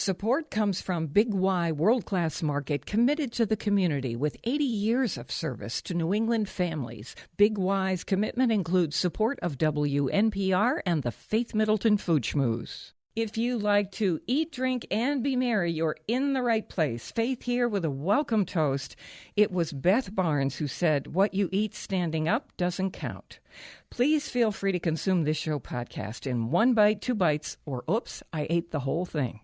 Support comes from Big Y World Class Market, committed to the community with 80 years of service to New England families. Big Y's commitment includes support of WNPR and the Faith Middleton Food Schmooze. If you like to eat, drink, and be merry, you're in the right place. Faith here with a welcome toast. It was Beth Barnes who said, "What you eat standing up doesn't count." Please feel free to consume this show podcast in 1 bite, 2 bites, or oops, I ate the whole thing.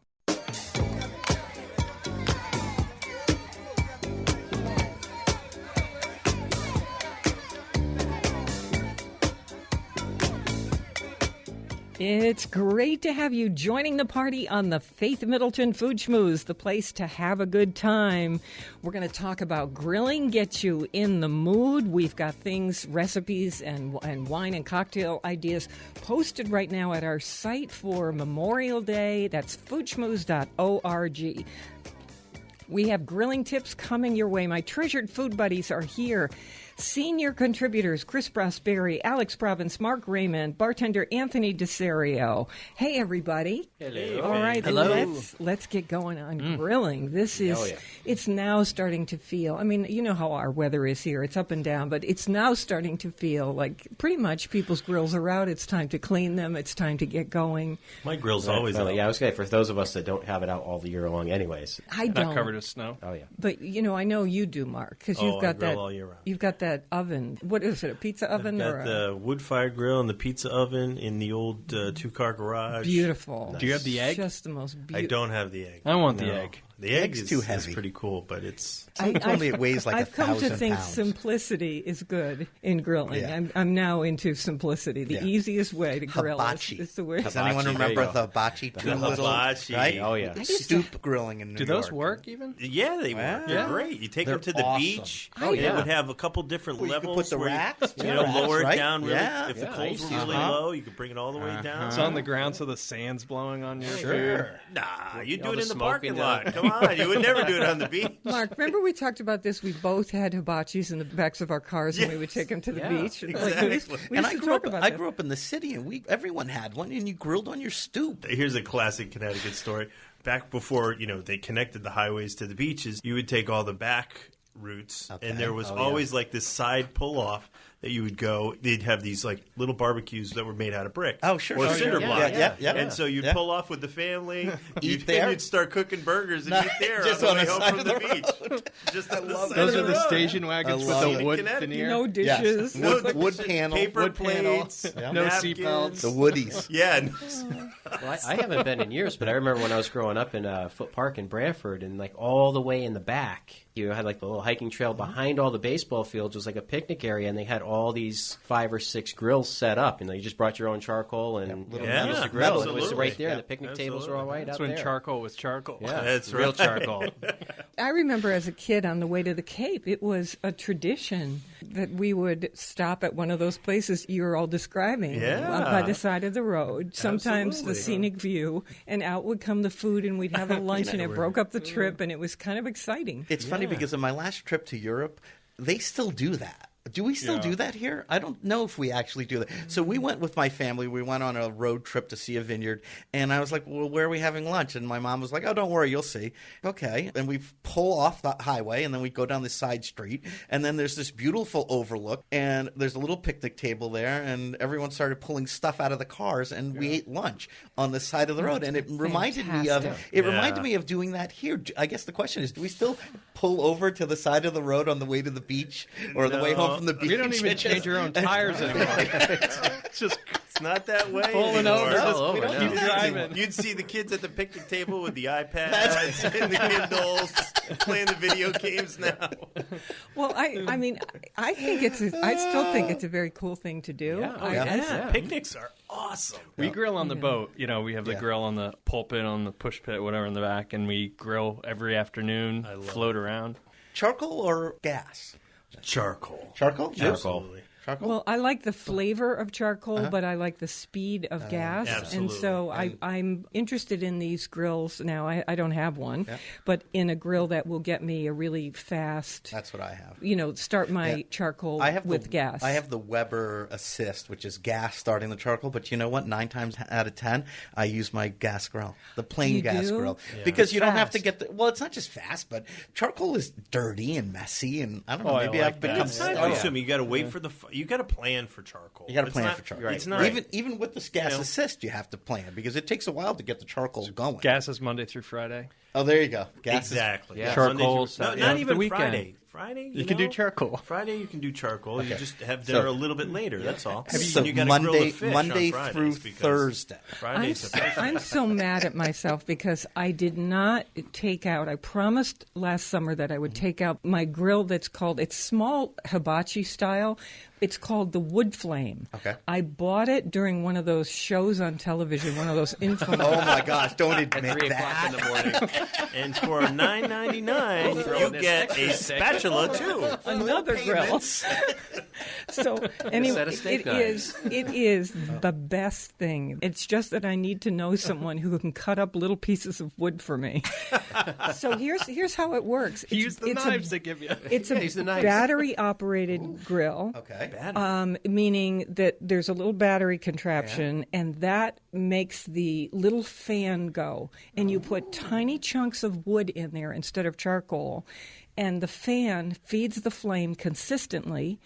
It's great to have you joining the party on the Faith Middleton Food Schmooze, the place to have a good time. We're going to talk about grilling, get you in the mood. We've got things, recipes, and wine and cocktail ideas posted right now at our site for Memorial Day. That's foodschmooze.org. We have grilling tips coming your way. My treasured food buddies are here. Senior contributors Chris Prosperi, Alex Province, Mark Raymond, bartender Anthony DeSerio. Hey, everybody. Hello. All right, Hello. let's get going on grilling. This is, It's now starting to feel, I mean, you know how our weather is here. It's up and down, but it's now starting to feel like pretty much people's grills are out. It's time to clean them. It's time to get going. My grill's always out. Yeah, I was going to say, for those of us that don't have it out all the year long anyways. I don't. Not covered with snow. Oh, yeah. But, you know, I know you do, Mark, because you've got I grill that. all year round. You've got that oven. What is it, a pizza oven? I've got or the wood-fired grill and the pizza oven in the old two-car garage. Beautiful. Nice. Do you have the egg? Just the most beautiful. I don't have the egg. I want No. the egg. The egg Egg's is too heavy. Is pretty cool, but it's... Someone told me it weighs like I've come to 1,000 think pounds. simplicity is good in grilling. Yeah. I'm now into simplicity. The easiest way to grill Hibachi. is the way. Does anyone remember the hibachi? Two little, hibachi. right? Oh, yeah. Stoop grilling in New Do York. those work even? Yeah, they work. Yeah. They're great. You take They're them to the awesome. beach. Oh, yeah. They would have a couple different Well, you could levels. put the where racks, you yeah, know, racks, lower it right? down really. Yeah. If the Yeah, I coals used were to really use that. low, you could bring it all the way down. It's on the ground so the sand's blowing on your food. Nah, you do all it the in the smoke parking and lot. Come on, you would never do it on the beach. Mark, remember we talked about this? We both had hibachis in the backs of our cars, and we would take them to the beach. And exactly. we used And to talk about I that. grew up in the city, and everyone had one, and you grilled on your stoop. Here's a classic Connecticut story. Back before, they connected the highways to the beaches, you would take all the back routes, and there was always like this side pull-off that you would go. They'd have these like little barbecues that were made out of brick. Oh, sure. Or sure, cinder yeah, block. Yeah. And so you'd pull off with the family, Eat there? you'd start cooking burgers and eat there Just on the on way the home side from of the the beach. Just on the side Those of are the road. station wagons I with love the it. wood Connecticut. veneer. No dishes. Wood panel. Paper wood panel. plates. Yeah. No napkins. seatbelts. The woodies. Yeah. Well, I haven't been in years, but I remember when I was growing up in Foot Park in Branford, and like all the way in the back, you had like the little hiking trail behind all the baseball fields was like a picnic area, and they had all these 5 or 6 grills set up, and you just brought your own charcoal and Yeah, the grill. It was absolutely. right there, Yeah, and the picnic tables were all right That's out when there. charcoal was charcoal. Yeah, That's real right. charcoal. I remember as a kid on the way to the Cape, it was a tradition that we would stop at one of those places you were all describing. Yeah. By the side of the road. Sometimes Absolutely. the scenic view, and out would come the food, and we'd have a lunch, and it broke up the trip, and it was kind of exciting. It's funny because in my last trip to Europe, they still do that. Do we still do that here? I don't know if we actually do that. So we went with my family. We went on a road trip to see a vineyard. And I was like, well, where are we having lunch? And my mom was like, oh, don't worry, you'll see. Okay. And we pull off the highway, and then we go down this side street. And then there's this beautiful overlook. And there's a little picnic table there. And everyone started pulling stuff out of the cars. And we ate lunch on the side of the road. And it reminded me of reminded me of doing that here. I guess the question is, do we still pull over to the side of the road on the way to the beach or the way home from the beach? We don't even change our own tires anymore. It's just It's not that way pulling anymore. over. All over we don't now. do Keep that driving. You'd see the kids at the picnic table with the iPads and the Kindles playing the video games now. Well, I mean, I still think it's a very cool thing to do. Picnics are awesome. We grill on the boat. We have the grill on the pulpit, on the push pit, whatever in the back, and we grill every afternoon, float around. Charcoal or gas? Charcoal. Charcoal? Charcoal. Charcoal? Well, I like the flavor of charcoal, but I like the speed of gas. Absolutely. And so I'm interested in these grills now. I don't have one, but in a grill that will get me a really fast, That's what I have. Start my charcoal with gas. I have the Weber Assist, which is gas starting the charcoal. But you know what? 9 times out of 10, I use my gas grill, the plain You gas do? grill, Yeah. because you don't have to Fast. get well, it's not just fast, but charcoal is dirty and messy, and I don't know. Oh, I Maybe like I've that. become. It's time Oh, yeah. consuming. You got to wait for you got to plan for charcoal. You got to It's plan not- for charcoal. It's not Even with this gas assist, you have to plan because it takes a while to get the charcoal going. Gas is Monday through Friday. Oh, there you go. Gas is- exactly. Yeah. Charcoal, Monday through- so- not the even weekend. Friday. Friday, You can do know? charcoal. Friday, you can do charcoal. You just have dinner a little bit later. That's all. So you gotta grill the fish on Monday Fridays through because Thursday. Friday's the fish. I'm so mad at myself because I did not take out. I promised last summer that I would take out my grill it's small hibachi style. It's called the Wood Flame. Okay. I bought it during one of those shows on television, one of those infamous. Oh my gosh! Don't admit 3 o'clock in that. the morning. And for $9.99, Throw you in this get extra a steak. spatula too. Another grill. So anyway, set of steak it knives. is the best thing. It's just that I need to know someone who can cut up little pieces of wood for me. So here's how it works. Use the it's knives they give you. It's use the a knives. battery-operated grill. Okay. Meaning that there's a little battery contraption, and that makes the little fan go. And you put tiny chunks of wood in there instead of charcoal, and the fan feeds the flame consistently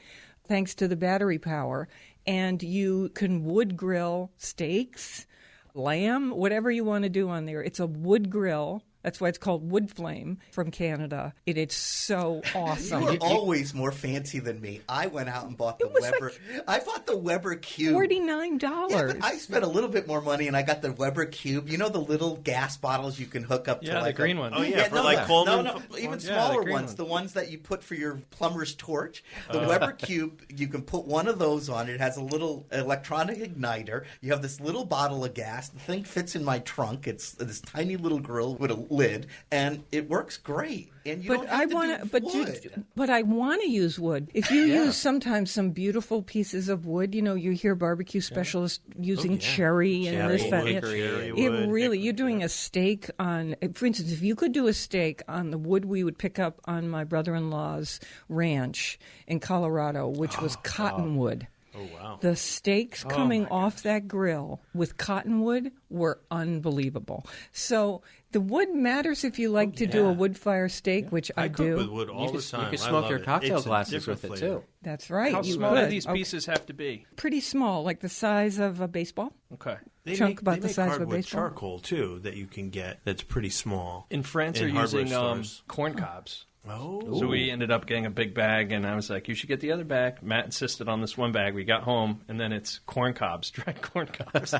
thanks to the battery power, and you can wood grill steaks, lamb, whatever you want to do on there. It's a wood grill. That's why it's called Wood Flame from Canada. It's so awesome. You were always more fancy than me. I went out and bought the Weber. I bought the Weber Cube. $49. Yeah, but I spent a little bit more money, and I got the Weber Cube. You know the little gas bottles you can hook up to Yeah, the like green one. Oh yeah, for like Coleman. No, even Yeah, smaller the green ones, one. the ones that you put for your plumber's torch. The Weber Cube, you can put one of those on. It has a little electronic igniter. You have this little bottle of gas. The thing fits in my trunk. It's this tiny little grill with a lid, and it works great. And you don't have to do wood. But I want to use wood. If you use sometimes some beautiful pieces of wood, you hear barbecue specialists using cherry and Cherry this, that. wood, Yeah. cherry It wood, really, you're doing a steak on, for instance, if you could do a steak on the wood we would pick up on my brother-in-law's ranch in Colorado, which was cottonwood. Oh wow. The steaks coming off that grill with cottonwood were unbelievable. So the wood matters if you like to do a wood fire steak, which I cook do. with wood all the time. You can I smoke love your it. cocktail It's a glasses different with it flavor. too. That's right. How you small could. do these Okay. pieces have to be? Pretty small, like the size of a baseball. Okay. They Chunk make, about they the make size of a hardwood baseball. charcoal too that you can get. That's pretty small. In France, they're hardware using stores. corn cobs. Oh. So we ended up getting a big bag, and I was like, you should get the other bag. Matt insisted on this one bag. We got home, and then it's corn cobs, dried corn cobs.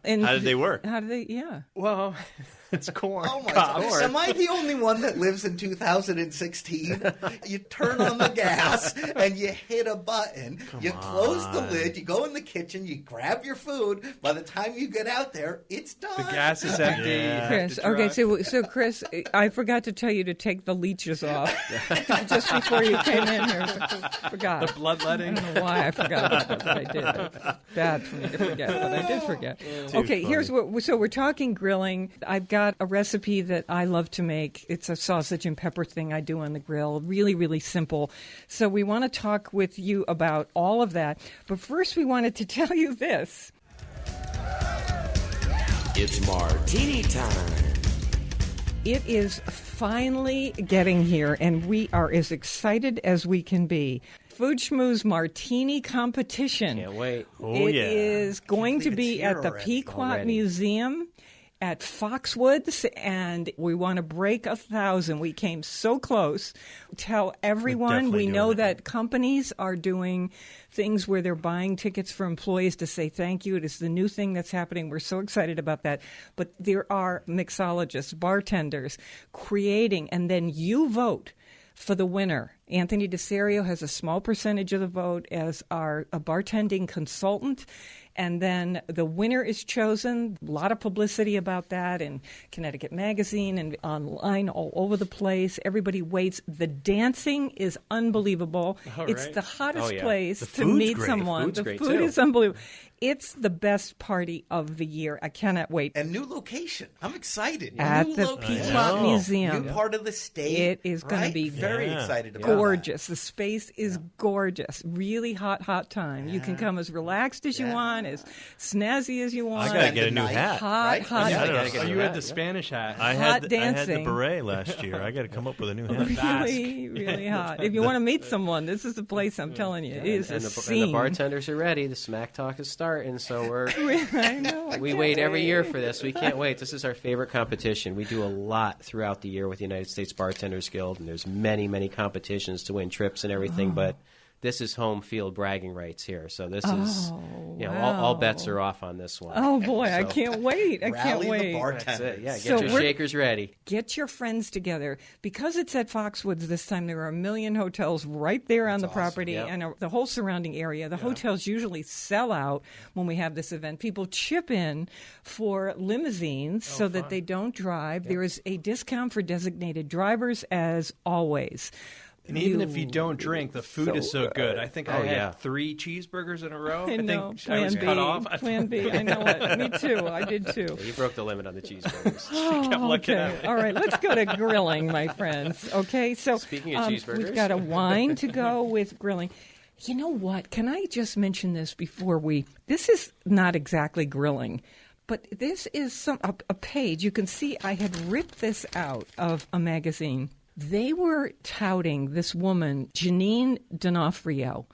And How did they work? How do they? Yeah. Well, it's corn. Oh my cobs. God! Am I the only one that lives in 2016? You turn on the gas and you hit a button. You close the lid. You go in the kitchen. You grab your food. By the time you get out there, it's done. The gas is empty. Yeah. Chris, To okay, try. so Chris, I forgot to tell you to take the leeches off just before you came in here. I forgot. The bloodletting. I don't know why I forgot about that, but I did. It's bad for me to forget, but I did forget. Okay, here's what. So we're talking grilling. I've got a recipe that I love to make. It's a sausage and pepper thing I do on the grill. Really, really simple. So we want to talk with you about all of that. But first, we wanted to tell you this. It's martini time. It is finally getting here, and we are as excited as we can be. Food Schmooze Martini Competition. Can't wait. Oh, It yeah. is going to believe be it's here at the already. Pequot Museum at Foxwoods, and we want to break 1,000. We came so close. Tell everyone. definitely We know doing it. that companies are doing things where they're buying tickets for employees to say thank you. It is the new thing that's happening. We're so excited about that. But there are mixologists, bartenders creating, and then you vote for the winner. Anthony DeSerio has a small percentage of the vote as a bartending consultant, And then the winner is chosen. A lot of publicity about that in Connecticut Magazine and online all over the place. Everybody waits. The dancing is unbelievable. All It's right. the hottest yeah. place The to food's meet great. someone. Food's The great, food too. is unbelievable. It's the best party of the year. I cannot wait. And new location. I'm excited. At new the location. Pequot New Museum. New part of the state. It is gonna right? be very Yeah. excited about Gorgeous. The space is gorgeous. Really hot time. You can come as relaxed as you want, as snazzy as you want. I gotta Spend get a the new night, hat. Hot, right? hot. Yeah, I don't know. Gotta get Oh, a you new had hat, the yeah. Spanish hat. I Hot had the dancing. beret last year. I got to come up with a new hat. Really, really hot. If you want to meet someone, this is the place. I'm telling you, it is And a the scene. bartenders are ready. The smack talk is starting, so we're I know. I we can't wait every wait. year for this. We can't wait. This is our favorite competition. We do a lot throughout the year with the United States Bartenders Guild, and there's many competitions to win trips and everything. But this is home field bragging rights here. So this is, all bets are off on this one. Oh boy, I So- can't wait. I can't Rally wait. the That's bartenders. it. Yeah, get So your we're- shakers ready. Get your friends together. Because it's at Foxwoods this time, there are a million hotels right there on the property Yep. and the whole surrounding area. The hotels usually sell out when we have this event. People chip in for limousines so that they don't drive. There is a discount for designated drivers as always. And even if you don't drink, the food is so good. I think I had yeah. 3 cheeseburgers in a row. I know. think I was Plan B. cut off. Plan B. I know it. Me too. I did too. You broke the limit on the cheeseburgers. kept looking Okay. at me. All right. Let's go to grilling, my friends. Okay. So Speaking of cheeseburgers. we've got a wine to go with grilling. You know what? Can I just mention this before we? This is not exactly grilling, but this is a page. You can see I had ripped this out of a magazine. They were touting this woman, Janine D'Onofrio.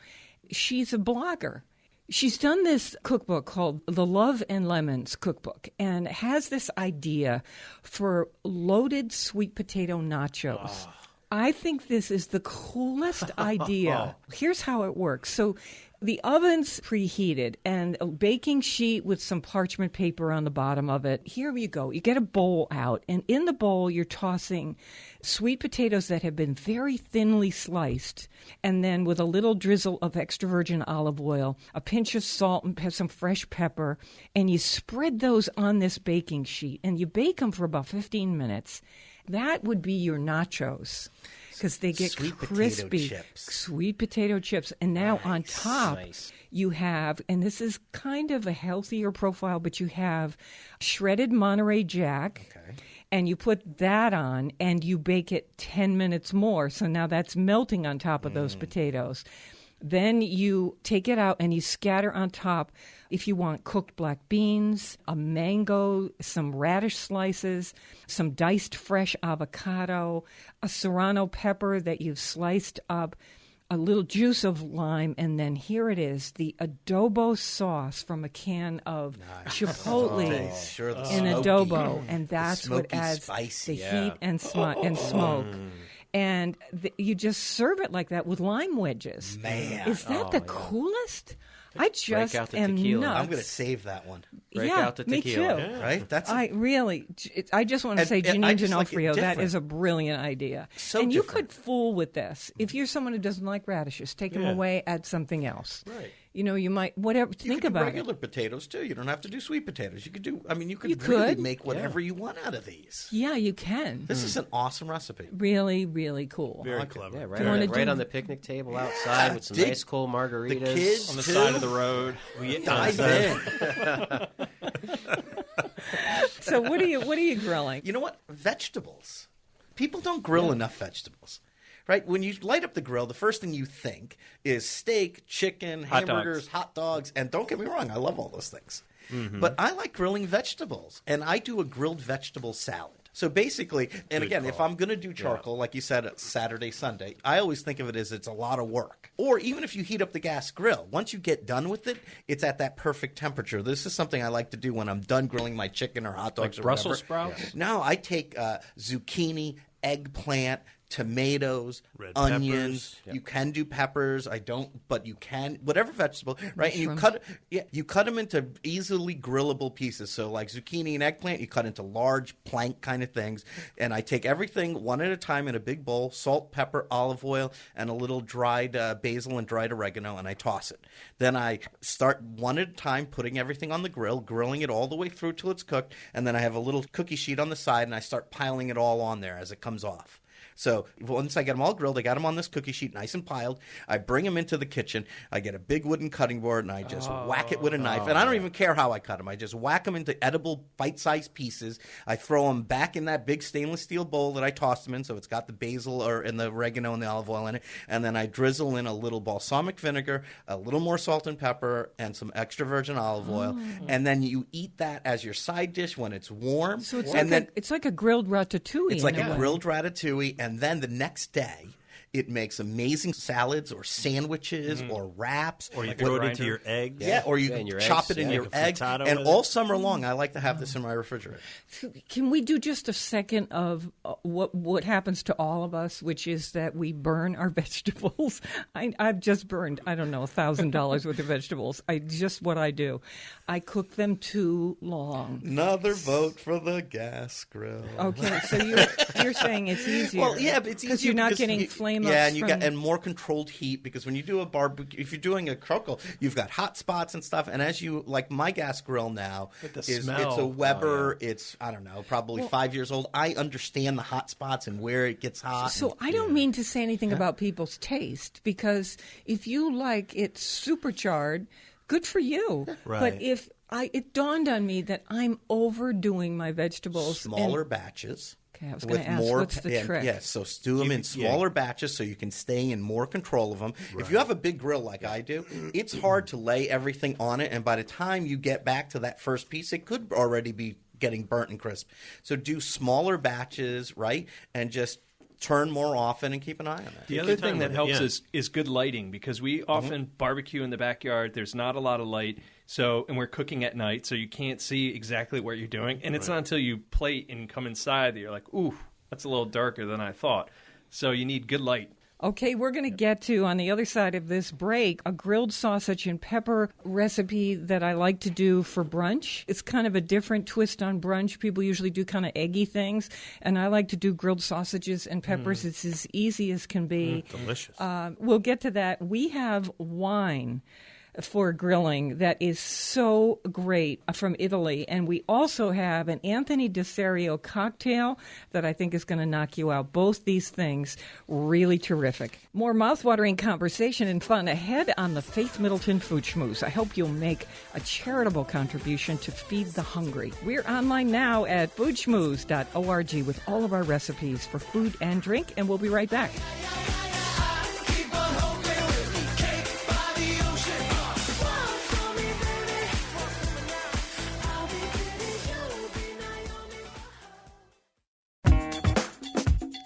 She's a blogger. She's done this cookbook called The Love and Lemons Cookbook and has this idea for loaded sweet potato nachos. I think this is the coolest idea. Here's how it works. So the oven's preheated and a baking sheet with some parchment paper on the bottom of it. Here you go. You get a bowl out, and in the bowl you're tossing sweet potatoes that have been very thinly sliced, and then with a little drizzle of extra virgin olive oil, a pinch of salt, and some fresh pepper, and you spread those on this baking sheet, and you bake them for about 15 minutes. That would be your nachos. Because they get Sweet potato crispy, chips. sweet potato chips, and now on top Nice. you have, and this is kind of a healthier profile, but you have shredded Monterey Jack, and you put that on, and you bake it 10 minutes more. So now that's melting on top of those potatoes. Then you take it out and you scatter on top, if you want, cooked black beans, a mango, some radish slices, some diced fresh avocado, a serrano pepper that you've sliced up, a little juice of lime, and then here it is, the adobo sauce from a can of chipotle Sure, the in smoky- adobo, and that's what smoky, adds spicy. the heat and smoke. And you just serve it like that with lime wedges. Man. Is that the coolest? I just out the am tequila. nuts. I'm going to save that one. Break yeah, out the me tequila. too. Yeah. Right? That's I really, I just want to say, and I Janine just like it D'Onofrio, that different. is a brilliant idea. So and you different. could fool with this. If you're someone who doesn't like radishes, take them Yeah. away, add something else. Right. You know, you might, whatever, You think could do about regular it. potatoes too. You don't have to do sweet potatoes. You could do. I mean, you could You really could. make whatever you want out of these. Yeah, you can. This is an awesome recipe. Really, really cool. Very clever. Yeah, you right, wanna right do- on the picnic table outside with some Dig- nice cold margaritas. The kids On the too. side of the road. Dive in. So what are you grilling? You know what? Vegetables. People don't grill enough vegetables. Right? When you light up the grill, the first thing you think is steak, chicken, Hot dogs. hamburgers, hot dogs, and don't get me wrong, I love all those things. Mm-hmm. But I like grilling vegetables, and I do a grilled vegetable salad. So basically, and again, if I'm going to do charcoal, like you said, Saturday, Sunday, I always think of it as it's a lot of work. Or even if you heat up the gas grill, once you get done with it, it's at that perfect temperature. This is something I like to do when I'm done grilling my chicken or hot dogs Like or Brussels whatever. sprouts? No, I take zucchini, eggplant, tomatoes, Red onions. peppers. You can do peppers. I don't, but you can whatever vegetable, right? Mushrooms. And you cut them into easily grillable pieces. So like zucchini and eggplant, you cut into large plank kind of things. And I take everything one at a time in a big bowl: salt, pepper, olive oil, and a little dried basil and dried oregano, and I toss it. Then I start one at a time putting everything on the grill, grilling it all the way through till it's cooked, and then I have a little cookie sheet on the side, and I start piling it all on there as it comes off. So once I get them all grilled, I got them on this cookie sheet nice and piled. I bring them into the kitchen. I get a big wooden cutting board, and I just whack it with a knife. And I don't even care how I cut them. I just whack them into edible bite-sized pieces. I throw them back in that big stainless steel bowl that I tossed them in, so it's got the basil and the oregano and the olive oil in it. And then I drizzle in a little balsamic vinegar, a little more salt and pepper, and some extra virgin olive oil. And then you eat that as your side dish when it's warm. So it's, it's like a grilled ratatouille. It's like in a way. grilled ratatouille, and then the next day, it makes amazing salads or sandwiches or wraps. Or you throw it into your eggs. Yeah, or you in your chop eggs, it in yeah, your like a eggs. frittata And with all it. summer long, I like to have this in my refrigerator. Can we do just a second of what happens to all of us, which is that we burn our vegetables? I've just burned, I don't know, $1,000 worth of vegetables. Just what I do. I cook them too long. Another vote for the gas grill. Okay, so you're saying it's easier. Well, yeah, but it's easier because you're not because getting you- flame Yeah, ups and you from... and more controlled heat, because when you do a barbecue, if you're doing a charcoal, you've got hot spots and stuff. And as you like, my gas grill now the it's smell. a Weber. It's I don't know, probably 5 years old. I understand the hot spots and where it gets hot. So I don't mean to say anything about people's taste, because if you like it supercharred, good for you. Right. But it dawned on me that I'm overdoing my vegetables. Smaller batches. Okay, I was going with to ask, more, what's the trick? Yes, so stew them in smaller batches so you can stay in more control of them. Right. If you have a big grill like I do, it's hard to lay everything on it, and by the time you get back to that first piece, it could already be getting burnt and crisp. So do smaller batches, right, and just turn more often and keep an eye on that. The other thing that helps is good lighting, because we often barbecue in the backyard. There's not a lot of light, and we're cooking at night, so you can't see exactly what you're doing. And it's not until you plate and come inside that you're like, ooh, that's a little darker than I thought. So you need good light. Okay, we're going to get to, on the other side of this break, a grilled sausage and pepper recipe that I like to do for brunch. It's kind of a different twist on brunch. People usually do kind of eggy things, and I like to do grilled sausages and peppers. It's as easy as can be. Delicious. We'll get to that. We have wine for grilling that is so great from Italy. And we also have an Anthony DeSerio cocktail that I think is going to knock you out. Both these things really terrific. More mouthwatering conversation and fun ahead on the Faith Middleton Food Schmooze. I hope you'll make a charitable contribution to feed the hungry. We're online now at foodschmooze.org with all of our recipes for food and drink, and we'll be right back.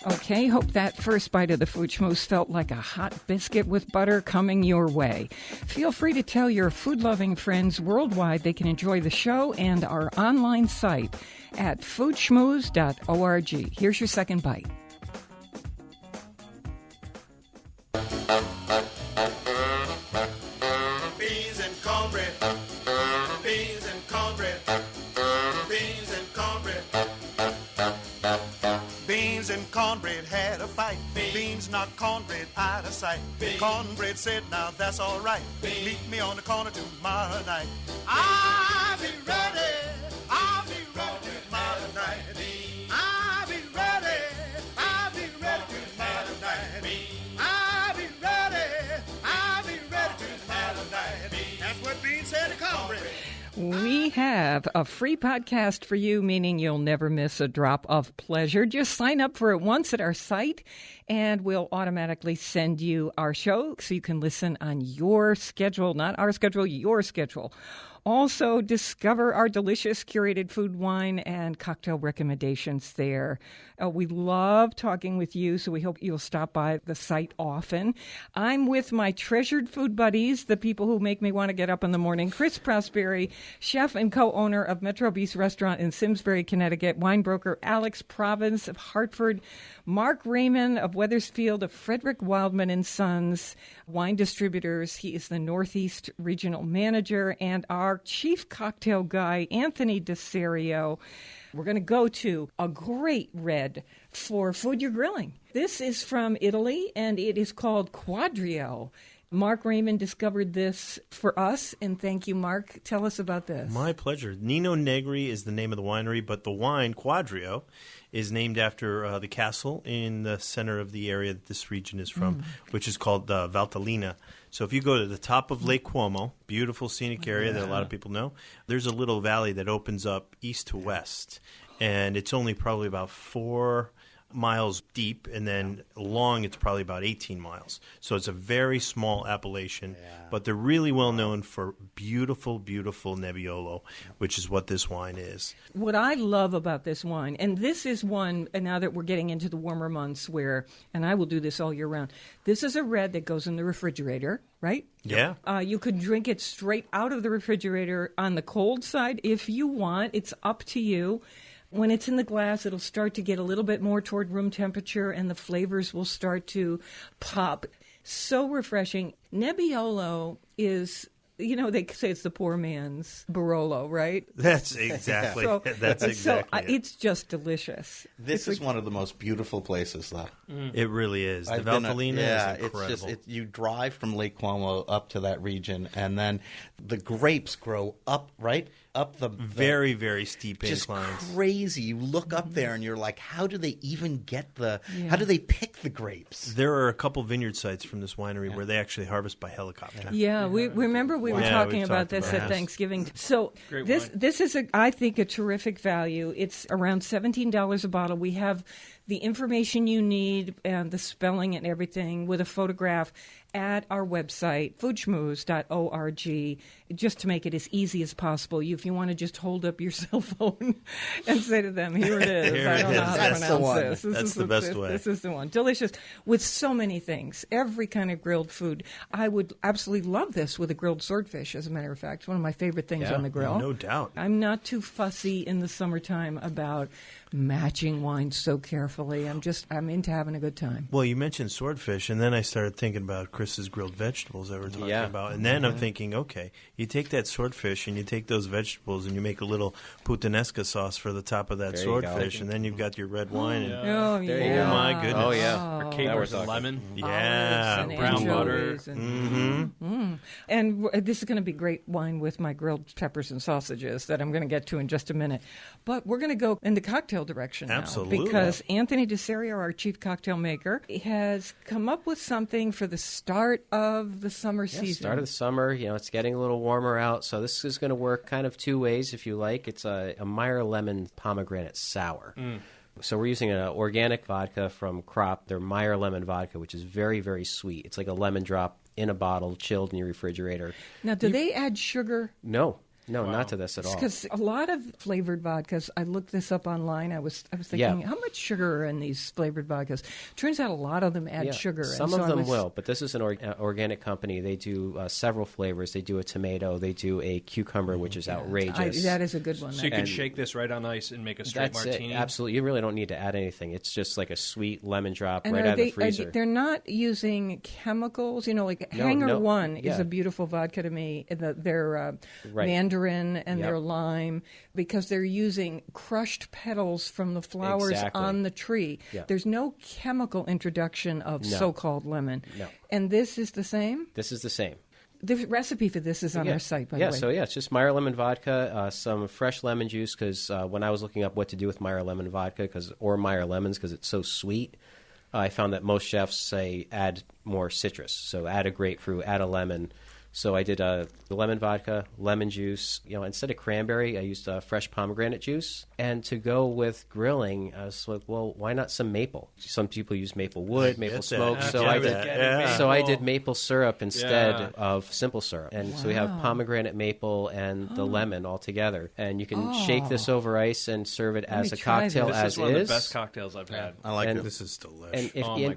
Okay, hope that first bite of the Food Schmooze felt like a hot biscuit with butter coming your way. Feel free to tell your food-loving friends worldwide they can enjoy the show and our online site at foodschmooze.org. Here's your second bite. Beans and cornbread. Beans and cornbread. Beans and cornbread. Beans and cornbread had a fight. Beans knocked cornbread out of sight. Cornbread said, now that's all right. Meet me on the corner tomorrow night. I'll be ready. I'll be ready tomorrow night. I'll be ready. I'll be ready tomorrow night. I'll be ready. I'll be ready tomorrow night. That's what Beans said to cornbread. We have a free podcast for you, meaning you'll never miss a drop of pleasure. Just sign up for it once at our site, and we'll automatically send you our show so you can listen on your schedule, not our schedule, your schedule. Also, discover our delicious curated food, wine, and cocktail recommendations there. We love talking with you, so we hope you'll stop by the site often. I'm with my treasured food buddies, the people who make me want to get up in the morning. Chris Prosperi, chef and co-owner of Metro Beast Restaurant in Simsbury, Connecticut. Wine broker Alex Province of Hartford. Mark Raymond of Wethersfield, of Frederick Wildman and Sons Wine Distributors. He is the Northeast Regional Manager. And our chief cocktail guy, Anthony DeSerio. We're going to go to a great red for food you're grilling. This is from Italy, and it is called Quadrio. Mark Raymond discovered this for us, and thank you, Mark. Tell us about this. My pleasure. Nino Negre is the name of the winery, but the wine, Quadrio, is named after the castle in the center of the area that this region is from, which is called Valtellina. So if you go to the top of Lake Como, beautiful scenic area that a lot of people know, there's a little valley that opens up east to west, and it's only probably about 4 miles deep, and then long it's probably about 18 miles. So it's a very small appellation, but they're really well known for beautiful, beautiful Nebbiolo, which is what this wine is. What I love about this wine, and this is one, and now that we're getting into the warmer months where, and I will do this all year round, this is a red that goes in the refrigerator, right? Yeah. You could drink it straight out of the refrigerator on the cold side if you want. It's up to you. When it's in the glass, it'll start to get a little bit more toward room temperature, and the flavors will start to pop. So refreshing. Nebbiolo is, you know, they say it's the poor man's Barolo, right? That's exactly It's just delicious. This is one of the most beautiful places, though. It really is. The Valtellina is incredible. It's just you drive from Lake Como up to that region, and then the grapes grow up, right? Up the very, very steep just inclines. Crazy. You look up there and you're like, how do they even get how do they pick the grapes? There are a couple vineyard sites from this winery where they actually harvest by helicopter. Yeah, we remember we were talking about this at Thanksgiving. So this is, I think, a terrific value. It's around $17 a bottle. We have the information you need and the spelling and everything with a photograph at our website, foodschmooze.org, just to make it as easy as possible. If you want to just hold up your cell phone and say to them, here it is. Here I don't it know is. how to That's the pronounce one. this. That's the best way. This is the one. Delicious. With so many things. Every kind of grilled food. I would absolutely love this with a grilled swordfish, as a matter of fact. It's one of my favorite things on the grill. No doubt. I'm not too fussy in the summertime about matching wines so carefully. I'm into having a good time. Well, you mentioned swordfish, and then I started thinking about Chris's grilled vegetables that we're talking about. And then I'm thinking, okay, you take that swordfish and you take those vegetables and you make a little puttanesca sauce for the top of that swordfish, and then you've got your red wine. And, Oh, yeah. Oh, my goodness. Oh, yeah. Or capers and lemon. Yeah. Olives and brown butter. anchovies and this is going to be great wine with my grilled peppers and sausages that I'm going to get to in just a minute. But we're going to go in the cocktail direction now. Absolutely. Because Anthony DeSerio, our chief cocktail maker, has come up with something for the start of the summer season. Start of the summer. You know, it's getting a little warmer out, so this is going to work kind of two ways, if you like. It's a Meyer Lemon Pomegranate Sour. So we're using an organic vodka from Crop, their Meyer Lemon vodka, which is very, very sweet. It's like a lemon drop in a bottle, chilled in your refrigerator. Now, do they add sugar? No, not to this at all. Because a lot of flavored vodkas, I looked this up online. I was thinking, how much sugar are in these flavored vodkas? Turns out a lot of them add sugar. Some of them will, but this is an organic company. They do several flavors. They do a tomato. They do a cucumber, which is outrageous. That is a good one. So you can shake this right on ice and make a straight That's martini? It. Absolutely. You really don't need to add anything. It's just like a sweet lemon drop And right out of the freezer. They're not using chemicals. You know, like No, Hangar no. One is Yeah. a beautiful vodka to me. Their Right. mandarin and their lime, because they're using crushed petals from the flowers Exactly. on the tree. Yeah. There's no chemical introduction of so-called lemon. No. And this is the same? This is the same. The recipe for this is on our site, by the way. It's just Meyer Lemon vodka, some fresh lemon juice, because when I was looking up what to do with Meyer Lemon vodka, or Meyer Lemons, because it's so sweet, I found that most chefs say add more citrus. So add a grapefruit, add a lemon, So I did the lemon vodka, lemon juice. Instead of cranberry, I used fresh pomegranate juice. And to go with grilling, I was like, well, why not some maple? Some people use maple wood, maple smoke. So I did maple syrup instead of simple syrup. And so we have pomegranate maple and the lemon all together. And you can shake this over ice and serve it as a cocktail this as is. One of the best cocktails I've had. I like it. This is delicious.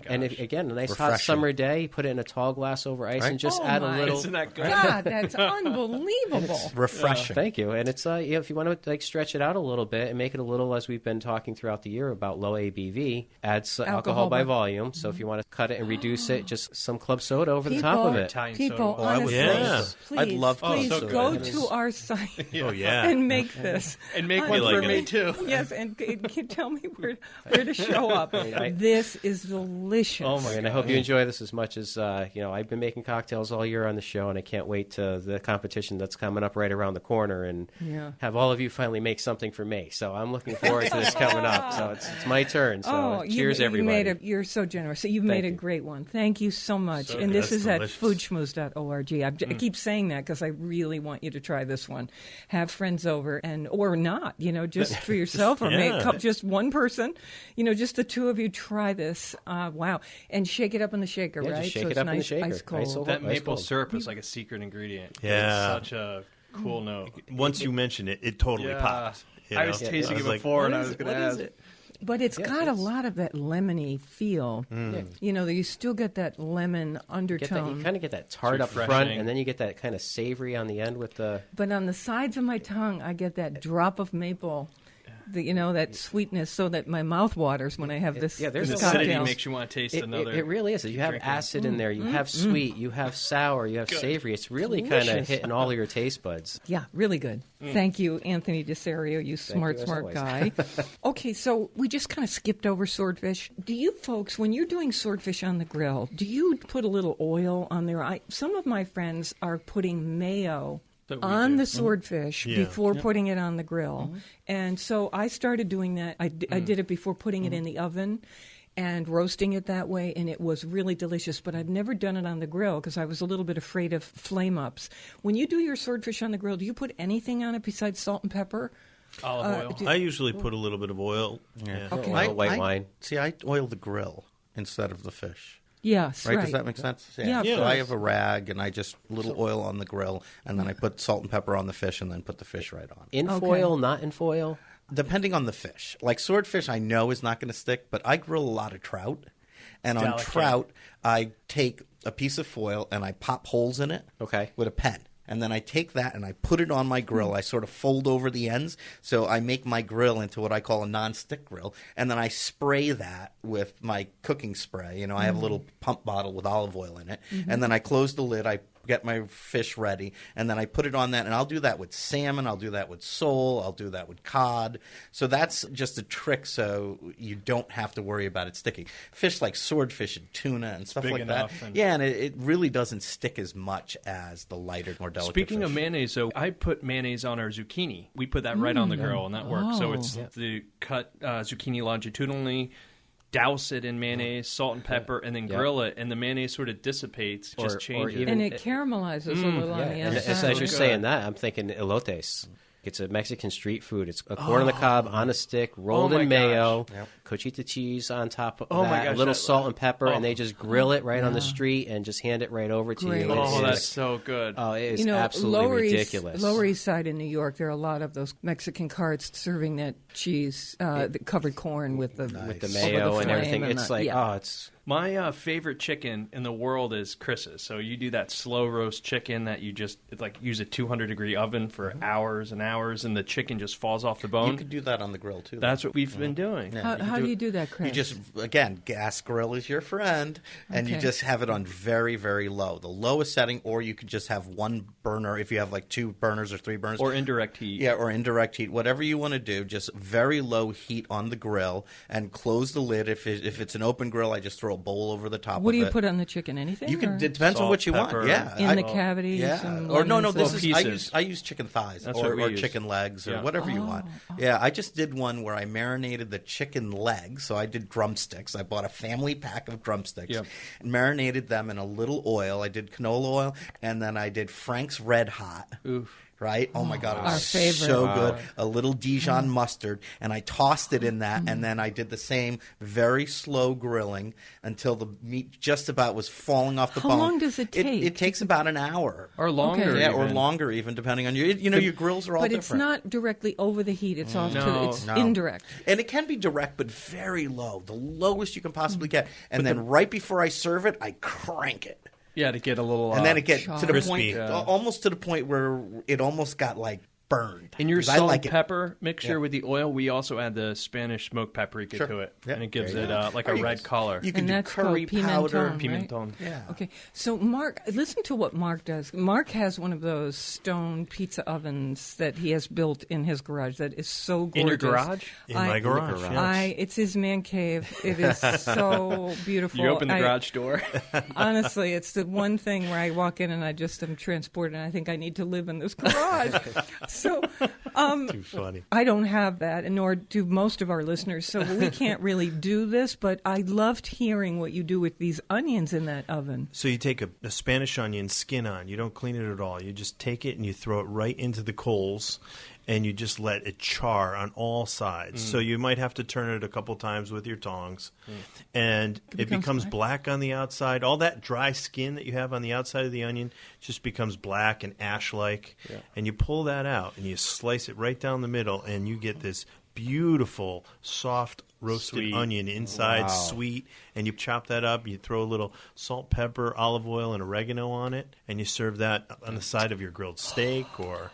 And again, a nice hot summer day, put it in a tall glass over ice and just add a little. Isn't that good? God, that's unbelievable. Refreshing. Thank you. And it's if you want to stretch it out a little bit and make it a little, as we've been talking throughout the year about low ABV, add alcohol by volume. So if you want to cut it and reduce it, just some club soda over the top of it. People, honestly, please, I'd love to. Please So go to our site yeah. and make this. And make one for me, too. Yes, and tell me where to show up. This is delicious. Oh, my God. And I hope you enjoy this as much as, I've been making cocktails all year on the show, and I can't wait to the competition that's coming up right around the corner and have all of you finally make something for me. So I'm looking forward to this coming up. So it's my turn. So cheers, everybody. You're so generous. So you've made a great one. Thank you so much. And this is at foodschmooze.org. I keep saying that because I really want you to try this one. Have friends over or not, just for yourself or make just one person, just the two of you try this. Wow. And shake it up in the shaker, right? Just shake so it up nice, in the shaker. Ice cold. That maple syrup is like a secret ingredient. Yeah. It's such a cool note. Once you mention it, it totally popped. I was tasting it before, and I was going to ask. But it's got a lot of that lemony feel. You still get that lemon undertone. You kind of get that tart up front, and then you get that kind of savory on the end with the... But on the sides of my tongue, I get that drop of maple. That sweetness, so that my mouth waters when I have this. There's this acidity cocktail. makes you want to taste another. It really is. You have acid in there. You have sweet. You have sour. You have savory. It's really kind of hitting all of your taste buds. Yeah, really good. Thank you, Anthony DeSerio, you smart guy. Okay, so we just kind of skipped over swordfish. Do you folks, when you're doing swordfish on the grill, do you put a little oil on there? Some of my friends are putting mayo on the swordfish before putting it on the grill. And so I started doing that. I did it before putting it in the oven and roasting it that way, and it was really delicious. But I've never done it on the grill because I was a little bit afraid of flame-ups. When you do your swordfish on the grill, do you put anything on it besides salt and pepper? Olive oil. I usually put a little bit of oil. Yeah. Okay. White wine. See, I oil the grill instead of the fish. Yes, right. Does that make sense? Yeah. So I have a rag, and I just little oil on the grill, and then I put salt and pepper on the fish, and then put the fish right on. In foil, not in foil? Depending on the fish. Like swordfish, I know is not going to stick, but I grill a lot of trout. And on trout, I take a piece of foil, and I pop holes in it with a pen. And then I take that and I put it on my grill. I sort of fold over the ends. So I make my grill into what I call a non-stick grill. And then I spray that with my cooking spray. I have a little pump bottle with olive oil in it. And then I close the lid. I get my fish ready, and then I put it on that, and I'll do that with salmon, I'll do that with sole, I'll do that with cod. So that's just a trick so you don't have to worry about it sticking. Fish like swordfish and tuna and stuff like that. And it really doesn't stick as much as the lighter, more delicate Speaking fish. of mayonnaise, so I put mayonnaise on our zucchini. We put that right on the grill, and that works. So it's the cut zucchini longitudinally, douse it in mayonnaise, salt and pepper, and then grill it, and the mayonnaise sort of dissipates, just changes. And it caramelizes a little on the outside. As you're saying that, I'm thinking elotes. It's a Mexican street food. It's a corn on the cob on a stick, rolled in mayo, cochita cheese on top of that, a little salt and pepper, and they just grill it right on the street and just hand it right over to you. Oh, that's so good. Oh, it is absolutely ridiculous. Lower East Side in New York, there are a lot of those Mexican carts serving that cheese, the covered corn with the mayo and everything. It's like, it's... My favorite chicken in the world is Chris's. So you do that slow roast chicken that you just use a 200-degree oven for hours and hours, and the chicken just falls off the bone. You could do that on the grill, too. That's what we've been doing. Yeah, how do you do that, Chris? You just, again, gas grill is your friend, and you just have it on very, very low. The lowest setting, or you could just have one burner if you have like 2 burners or 3 burners. Or indirect heat. Yeah, or indirect heat. Whatever you want to do, just very low heat on the grill, and close the lid. If it's an open grill, I just throw little bowl over the top. What of do you it. put on the chicken? Anything? You can. or- It depends on Salt, what you pepper. want. Yeah, in the cavity? Yeah, some or no. lemon This sauce? is pieces. I use chicken thighs That's what we or use. chicken legs or Yeah. whatever you want. Yeah, I just did one where I marinated the chicken legs. So I did drumsticks. I bought a family pack of drumsticks Yep. and marinated them in a little oil. I did canola oil, and then I did Frank's Red Hot. Oof. Right? Oh my God, it was Our favorite. so good. A little Dijon mustard, and I tossed it in that, Mm-hmm. and then I did the same very slow grilling until the meat just about was falling off the How bone. long does it take? It takes about an hour. Or longer. Okay. Yeah, or even. longer even, depending on your. Your grills are all But different. it's not directly over the heat. It's off to No. it's No. indirect. And it can be direct, but very low, the lowest you can possibly get. And then right before I serve it, I crank it. Yeah, to get a little. And then it gets to the Crispy. point, Yeah. almost to the point where it almost got like burned. in your 'Cause I salt like and it. pepper mixture Yeah. with the oil, we also add the Spanish smoked paprika Sure. to it, Yeah. and it gives There you it go. like Or a you red can- color. You can And do that's curry called powder. pimenton, right? Pimenton. Yeah. Okay, so Mark, listen to what Mark does. Mark has one of those stone pizza ovens that he has built in his garage that is so gorgeous. In your garage? In my garage, yes. It's his man cave. It is so beautiful. You open the garage door. Honestly, it's the one thing where I walk in and I just am transported, and I think I need to live in this garage. So, Too funny. I don't have that, and nor do most of our listeners, so we can't really do this, but I loved hearing what you do with these onions in that oven. So you take a Spanish onion, skin on. You don't clean it at all. You just take it and you throw it right into the coals, and you just let it char on all sides. So you might have to turn it a couple times with your tongs, and it becomes black on the outside. All that dry skin that you have on the outside of the onion just becomes black and ash-like, and you pull that out and you slice it right down the middle, and you get this beautiful, soft roasted Sweet. onion inside, sweet, and you chop that up. You throw a little salt, pepper, olive oil, and oregano on it, and you serve that on the side of your grilled steak or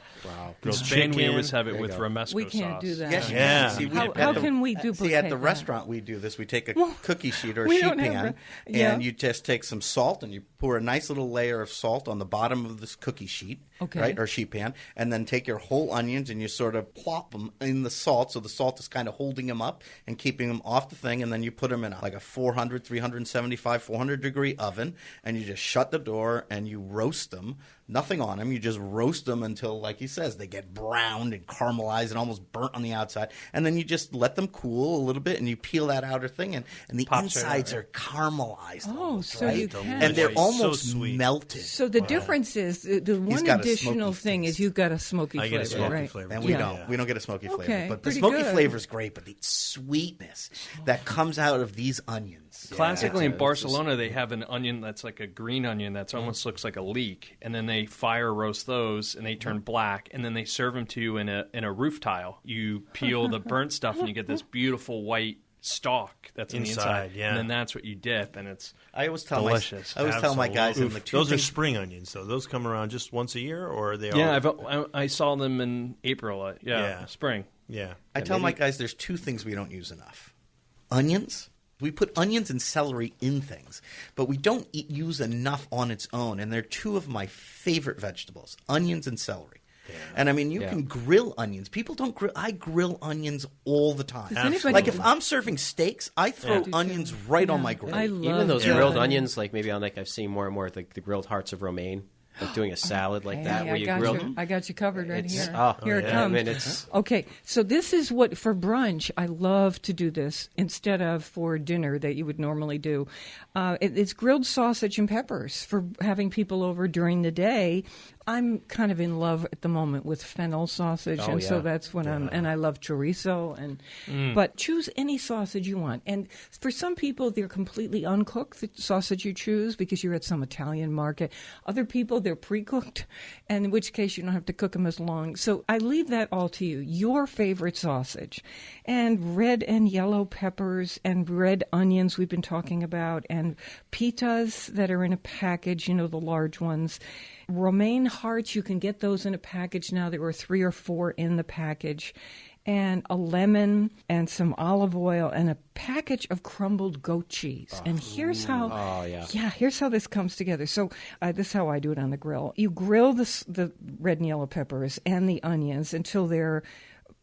grilled Shane, we bacon. always have it with romesco We can't sauce. do that. Yes, you Yeah. can. See, we- How at the- can we See, duplicate at the that? restaurant, we do this. We take a cookie sheet or a we sheet don't have pan, that. Yeah. and you just take some salt and you pour a nice little layer of salt on the bottom of this cookie sheet, Okay. right, or sheet pan, and then take your whole onions and you sort of plop them in the salt, so the salt is kind of holding them up and keeping them off the thing, and then you put them in like a 400, 375, 400-degree oven, and you just shut the door and you roast them. Nothing on them. You just roast them until, like he says, they get browned and caramelized and almost burnt on the outside. And then you just let them cool a little bit, and you peel that outer thing, and the Pops right insides out, are caramelized. Oh, almost, so right? you can. And they're So almost sweet. melted. So the difference is the one got a additional smoky thing taste. is you've got a smoky I flavor, get a smoky right? flavor. And we Yeah. don't. We don't get a smoky Okay, flavor. But the pretty smoky good. flavor is great, but the sweetness that comes out of these onions. Classically in it's Barcelona, they have an onion that's like a green onion that almost looks like a leek, and then they fire roast those, and they turn black, and then they serve them to you in a roof tile. You peel the burnt stuff, and you get this beautiful white stalk that's in the Inside, inside, yeah. and then that's what you dip, and it's I always tell delicious. I always tell my guys, Absolutely. and the two Those are things- spring onions, though. Those come around just once a year, or are they? yeah. all... I saw them in April. Yeah. Spring. yeah. I tell my guys there's two things we don't use enough. Onions. We put onions and celery in things, but we don't use enough on its own. And they're two of my favorite vegetables, onions and celery. And I mean, you can grill onions. People don't grill. I grill onions all the time. anybody- Like if I'm serving steaks, I throw onions right on my grill. I love Even those grilled grilled onions. onions, like maybe on like I've seen more and more like the grilled hearts of romaine, like doing a salad like that Hey, where I you got grill. you. I got you covered right It's- here. oh, Here it yeah. comes. I mean, it's- Okay, so this is what for brunch. I love to do this instead of for dinner that you would normally do. It's grilled sausage and peppers for having people over during the day. I'm kind of in love at the moment with fennel sausage, and so that's what and I love chorizo. But choose any sausage you want. And for some people, they're completely uncooked, the sausage you choose, because you're at some Italian market. Other people, they're pre-cooked, and in which case you don't have to cook them as long. So I leave that all to you. Your favorite sausage. And red and yellow peppers and red onions we've been talking about, and pitas that are in a package, the large ones. Romaine hearts, you can get those in a package now. There were 3 or 4 in the package. And a lemon and some olive oil and a package of crumbled goat cheese. And here's how here's how this comes together. So this is how I do it on the grill. You grill the red and yellow peppers and the onions until they're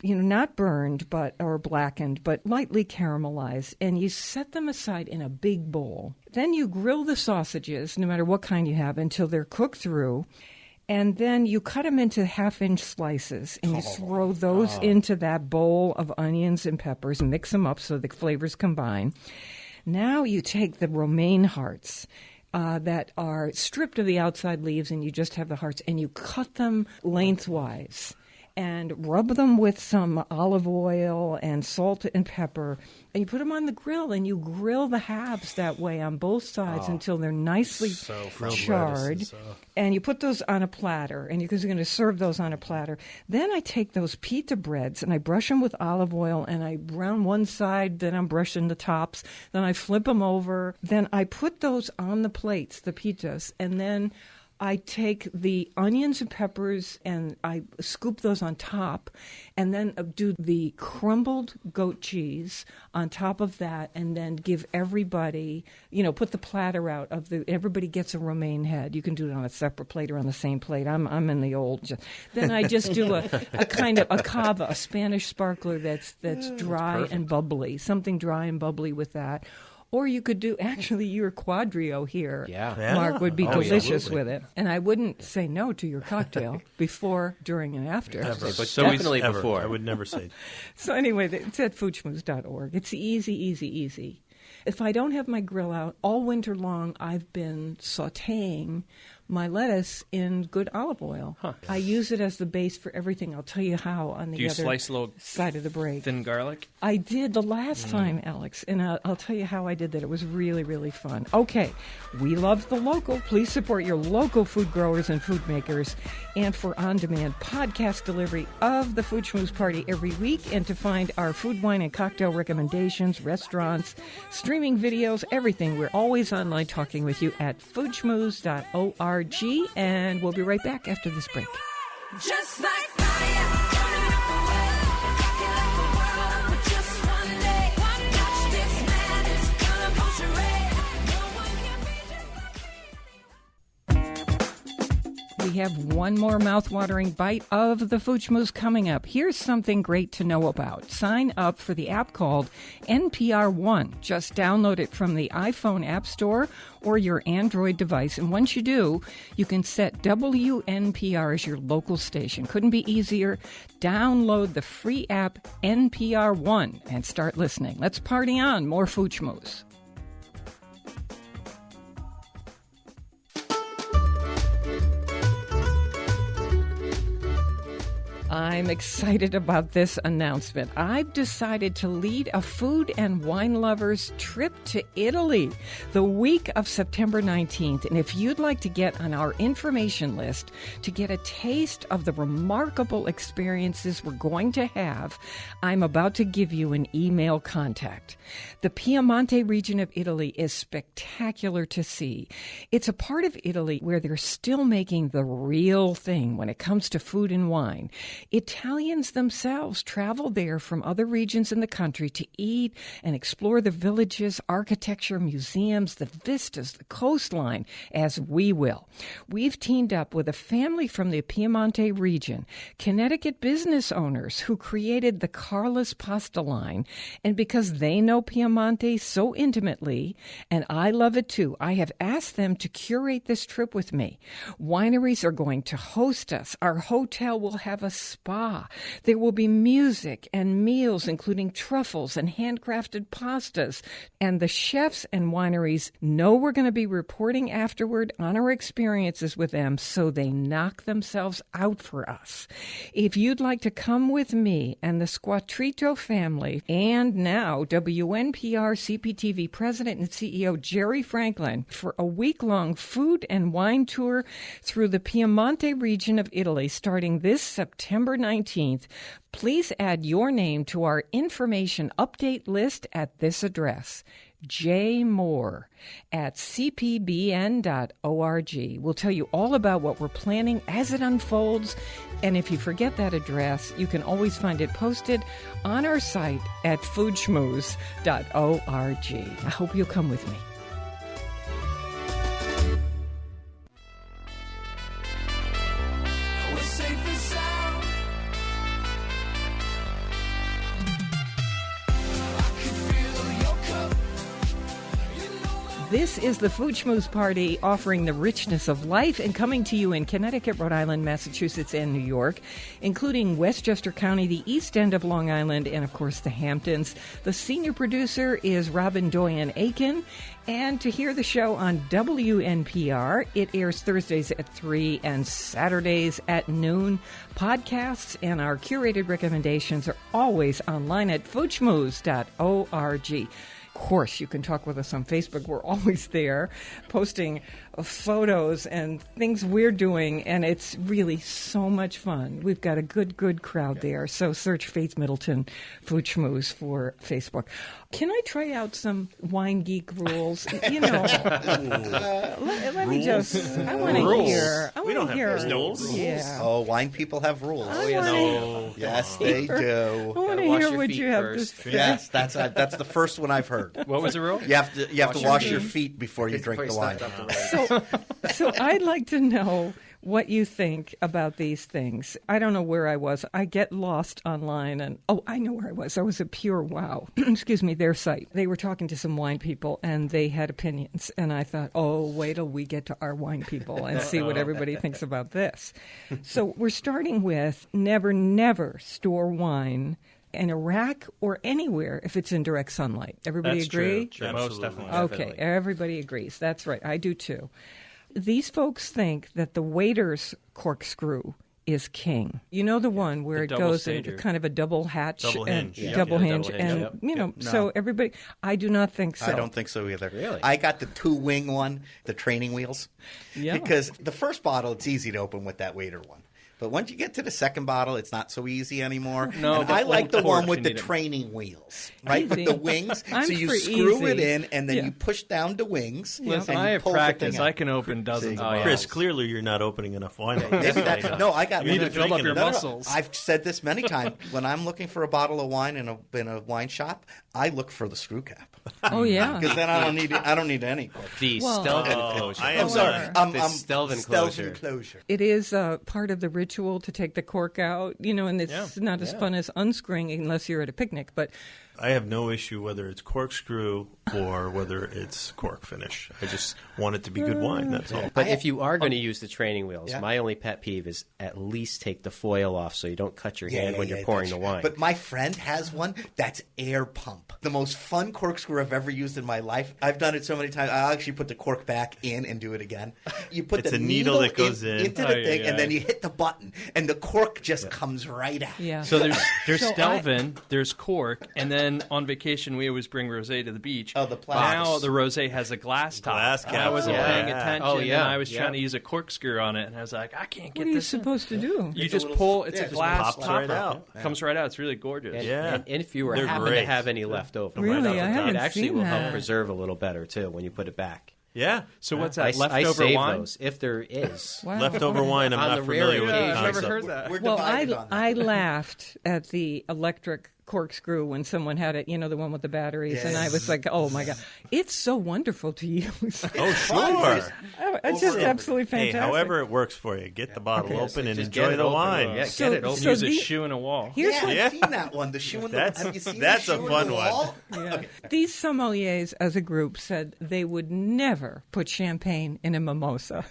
not burned or blackened, but lightly caramelized, and you set them aside in a big bowl. Then you grill the sausages, no matter what kind you have, until they're cooked through. And then you cut them into half-inch slices, and you throw those into that bowl of onions and peppers and mix them up so the flavors combine. Now you take the romaine hearts that are stripped of the outside leaves, and you just have the hearts, and you cut them lengthwise and rub them with some olive oil and salt and pepper, and you put them on the grill, and you grill the halves that way on both sides until they're nicely charred. And you put those on a platter, and you're going to serve those on a platter. Then I take those pita breads, and I brush them with olive oil, and I brown one side, then I'm brushing the tops, then I flip them over. Then I put those on the plates, the pitas, and then I take the onions and peppers and I scoop those on top, and then do the crumbled goat cheese on top of that, and then give everybody, put the platter out everybody gets a romaine head. You can do it on a separate plate or on the same plate. I'm in the old. Then I just do a kind of a cava, a Spanish sparkler that's dry and bubbly, something dry and bubbly with that. Or you could do, actually, your Quadrio here, Mark, would be delicious with it. And I wouldn't say no to your cocktail before, during, and after. But definitely before. I would never say. So anyway, it's at foodschmooze.org. It's easy, easy, easy. If I don't have my grill out, all winter long I've been sautéing my lettuce in good olive oil. I use it as the base for everything. I'll tell you how on the other slice a little side of the break. Thin garlic? I did the last time, Alex, and I'll tell you how I did that. It was really, really fun. Okay, we love the local. Please support your local food growers and food makers. And for on-demand podcast delivery of the Food Schmooze Party every week, and to find our food, wine, and cocktail recommendations, restaurants, streaming videos, everything, we're always online talking with you at foodschmooze.org. And we'll be right back after this break. Just like fire, burning up the world, rocking like the world with just one day. Watch this man is gonna push a ray. No one can be just like We have one more mouth-watering bite of the Food Schmooze coming up. Here's something great to know about. Sign up for the app called NPR One. Just download it from the iPhone App Store or your Android device. And once you do, you can set WNPR as your local station. Couldn't be easier. Download the free app NPR One and start listening. Let's party on. More Food Schmooze. I'm excited about this announcement. I've decided to lead a food and wine lovers trip to Italy the week of September 19th. And if you'd like to get on our information list to get a taste of the remarkable experiences we're going to have, I'm about to give you an email contact. The Piemonte region of Italy is spectacular to see. It's a part of Italy where they're still making the real thing when it comes to food and wine. Italians themselves travel there from other regions in the country to eat and explore the villages, architecture, museums, the vistas, the coastline, as we will. We've teamed up with a family from the Piemonte region, Connecticut business owners who created the Carla's Pasta line. And because they know Piemonte so intimately, and I love it too, I have asked them to curate this trip with me. Wineries are going to host us. Our hotel will have a spa. There will be music and meals, including truffles and handcrafted pastas. And the chefs and wineries know we're going to be reporting afterward on our experiences with them, so they knock themselves out for us. If you'd like to come with me and the Squattrito family, and now WNPR CPTV President and CEO Jerry Franklin, for a week-long food and wine tour through the Piemonte region of Italy starting this September 19th, please add your name to our information update list at this address, jmoore@cpbn.org. We'll tell you all about what we're planning as it unfolds, and if you forget that address, you can always find it posted on our site at foodschmooze.org. I hope you'll come with me. This is the Food Schmooze Party, offering the richness of life and coming to you in Connecticut, Rhode Island, Massachusetts, and New York, including Westchester County, the East End of Long Island, and, of course, the Hamptons. The senior producer is Robin Doyen Aiken. And to hear the show on WNPR, it airs Thursdays at 3 and Saturdays at noon. Podcasts and our curated recommendations are always online at foodschmooze.org. Of course, you can talk with us on Facebook. We're always there posting photos and things we're doing, and it's really so much fun. We've got a good crowd there. So search Faith Middleton Food Schmooze for Facebook. Can I try out some Wine Geek rules? You know, let me just, I want to hear. I We don't want to have hear. those rules. Yeah. Oh, wine people have rules. Yes, they do. I want to wash hear your what feet you have first. to say. Yes, that's the first one I've heard. What was the rule? You have to wash your feet before you drink the wine. So I'd like to know what you think about these things. I don't know where I was. I get lost online, and I know where I was. I was at Pure Wow. Excuse me, their site. They were talking to some wine people, and they had opinions. And I thought, wait till we get to our wine people and see what everybody thinks about this. So we're starting with never store wine in a rack or anywhere if it's in direct sunlight. Everybody That's agree? true. Most definitely. Okay, everybody agrees. That's right. I do too. These folks think that the waiter's corkscrew is king. You know the one where The it double goes stager. into kind of a double hatch, Double and hinge. double Yeah, hinge, double hinge, and yep. you know. No. So everybody, I do not think so. I don't think so either. Really? I got the 2-wing one, the training wheels. Yeah. Because the first bottle, it's easy to open with that waiter one. But once you get to the second bottle, it's not so easy anymore. No, and but I like the corks, one you with the need 'em. training wheels, right? Easy. With the wings. I'm so you for screw it easy. in, and then Yeah. you push down the wings. Listen, and I you have pull the practice. thing out. I can open dozens of Oh, yeah. Chris, bottles. clearly you're not opening enough wine. Maybe that, no, I got You need one. to build up your muscles. I've said this many times. When I'm looking for a bottle of wine in a wine shop, I look for the screw cap Oh yeah. because then I don't need any. The Well- Stelvin closure. I am Sorry, The Stelvin closure. closure. It is part of the ritual to take the cork out, you know, and it's not as fun as unscrewing unless you're at a picnic. But I have no issue whether it's corkscrew or whether it's cork finish. I just want it to be good wine. That's all. But if you are going to use the training wheels, Yeah. my only pet peeve is at least take the foil off so you don't cut your hand when you're Yeah, pouring the that's- wine. But my friend has one that's air pump. The most fun corkscrew I've ever used in my life. I've done it so many times. I'll actually put the cork back in and do it again. You put It's the a needle that goes in. into the Ay, thing, ay, and ay. then you hit the button, and the cork just comes right out. yeah. So there's So Stelvin, there's cork, and then on vacation we always bring rosé to the beach. Oh, the plastic. Now the rosé has a glass top. Glass And I wasn't cap. paying Yeah. attention, Oh, yeah. and I was Yeah. trying to use a corkscrew on it, and I was like, I can't what get are you this in. supposed to do? You It's a just little- pull. It's yeah, a just glass pops top. right out. Comes right out. It's really gorgeous. And, Yeah. and if you were They're happen to great. have any left over, Really? I haven't it actually seen will that. help preserve a little better too when you put it back. Yeah. So what's I, that? I Leftover save wine? those if there is. Wow. Leftover wine, I'm On not the rare familiar with the occasion. I've never concept. heard that. We're Well, divided on that. I laughed at the electric corkscrew when someone had it, you know, the one with the batteries, and I was like, oh my God, it's so wonderful to use. Oh, sure. It's just absolutely Hey, fantastic. however it works for you, get the bottle open and Just enjoy get it the open. wine. Yeah, So- get it open. so Use a the- shoe in a wall. Here's Yeah, what I've seen that one. The shoe in the That's- have you seen that's the a shoe in fun the one. wall? Yeah. These sommeliers as a group said they would never put champagne in a mimosa.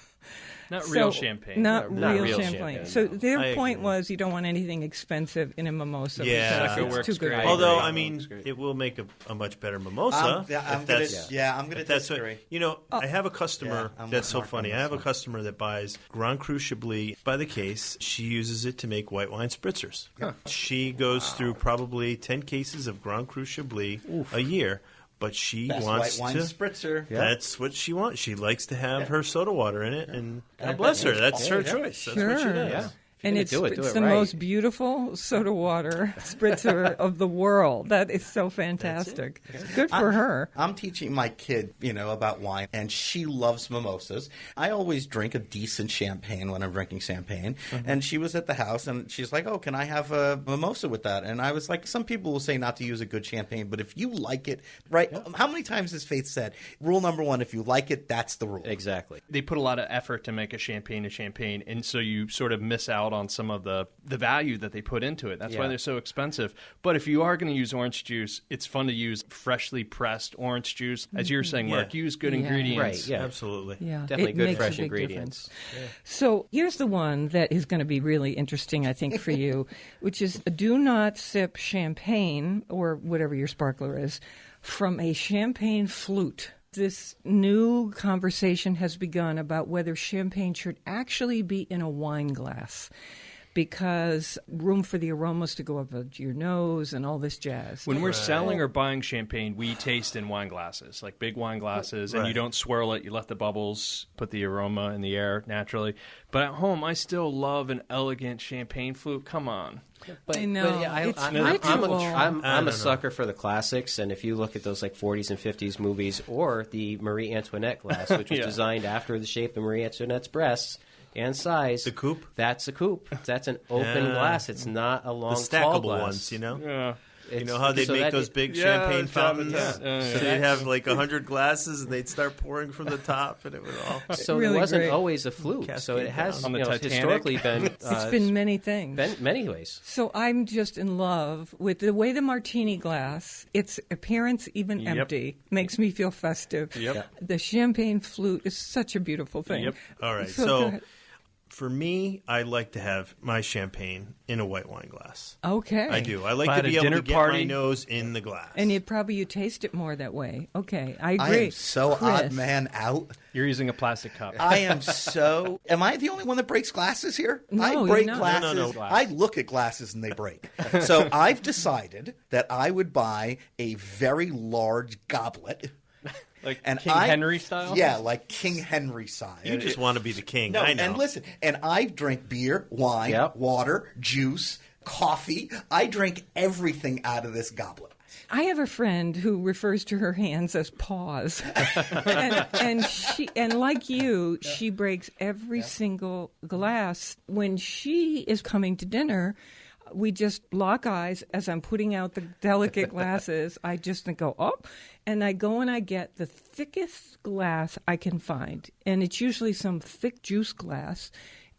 Not So- real champagne. Not Not real real champagne. champagne, So no. their I point agree. was you don't want anything expensive in a mimosa. Yeah. because Prosecco it's works too good. great. Although, agree. I mean, That's great. it will make a much better mimosa. I'm if gonna that's- disagree. That's what, you know, I have a customer Yeah, I'm that's with so Mark funny. on I have a this one. customer that buys Grand Cru Chablis by the case. She uses it to make white wine spritzers. She goes through probably 10 cases of Grand Cru Chablis a year, but she Best wants white wine to. spritzer. That's what she wants. She likes to have her soda water in it, and God bless her. That's her choice. That's what she Sure. does. Yeah. And gonna it's, do it, it's do the it right. most beautiful soda water spritzer of the world. That is so fantastic. Good for her. I'm teaching my kid, about wine, and she loves mimosas. I always drink a decent champagne when I'm drinking champagne. And she was at the house, and she's like, "Oh, can I have a mimosa with that?" And I was like, "Some people will say not to use a good champagne, but if you like it, right?" How many times has Faith said, "Rule number one: if you like it, that's the rule." Exactly. They put a lot of effort to make a champagne, and so you sort of miss out out on some of the value that they put into it. That's why Yeah. they're so expensive. But if you are going to use orange juice, it's fun to use freshly pressed orange juice. As you were saying, Mark, use good Yeah. ingredients. Right, yeah. Absolutely. Yeah, Definitely it good makes a fresh big ingredients. difference. So here's the one that is going to be really interesting, I think, for you, which is do not sip champagne or whatever your sparkler is from a champagne flute. This new conversation has begun about whether champagne should actually be in a wine glass, because room for the aromas to go up your nose and all this jazz. When we're selling or buying champagne, we taste in wine glasses, like big wine glasses, and you don't swirl it. You let the bubbles put the aroma in the air naturally. But at home, I still love an elegant champagne flute. Come on. But, I know. It's I'm ritual. a sucker for the classics, and if you look at those like 40s and 50s movies, or the Marie Antoinette glass, which was designed after the shape of Marie Antoinette's breasts and size. The coupe? That's a coupe. That's an open glass. It's not a long, The tall stackable glass. ones, you know? Yeah. You know how they'd So make that- those big Yeah, champagne fountains? yeah. So they'd have like 100 glasses, and they'd start pouring from the top, and it would all... So Really it wasn't great. always a flute. So Cascade it has down. On the Titanic. historically been It's been many things. many ways. So I'm just in love with the way the martini glass, its appearance, even empty, makes me feel festive. Yep. The champagne flute is such a beautiful thing. Yep. All right, go so ahead. for me, I like to have my champagne in a white wine glass. Okay. I do. I like If I to had a be able dinner to get party- my nose in the glass. And you taste it more that way. Okay, I I agree. am so Chris. odd man out. You're using a plastic cup. I am so. Am I the only one that breaks glasses here? No, I you're break not. glasses. No. I look at glasses and they break. So I've decided that I would buy a very large goblet. Like And King I- Henry style? Yeah, like King Henry size. you just want to be the king. No, I know. and listen, and I drink beer, wine, Yep. water, juice, coffee. I drink everything out of this goblet. I have a friend who refers to her hands as paws, and like you, she breaks every single glass. When she is coming to dinner, we just lock eyes as I'm putting out the delicate glasses. I just go up, and I go and I get the thickest glass I can find, and it's usually some thick juice glass.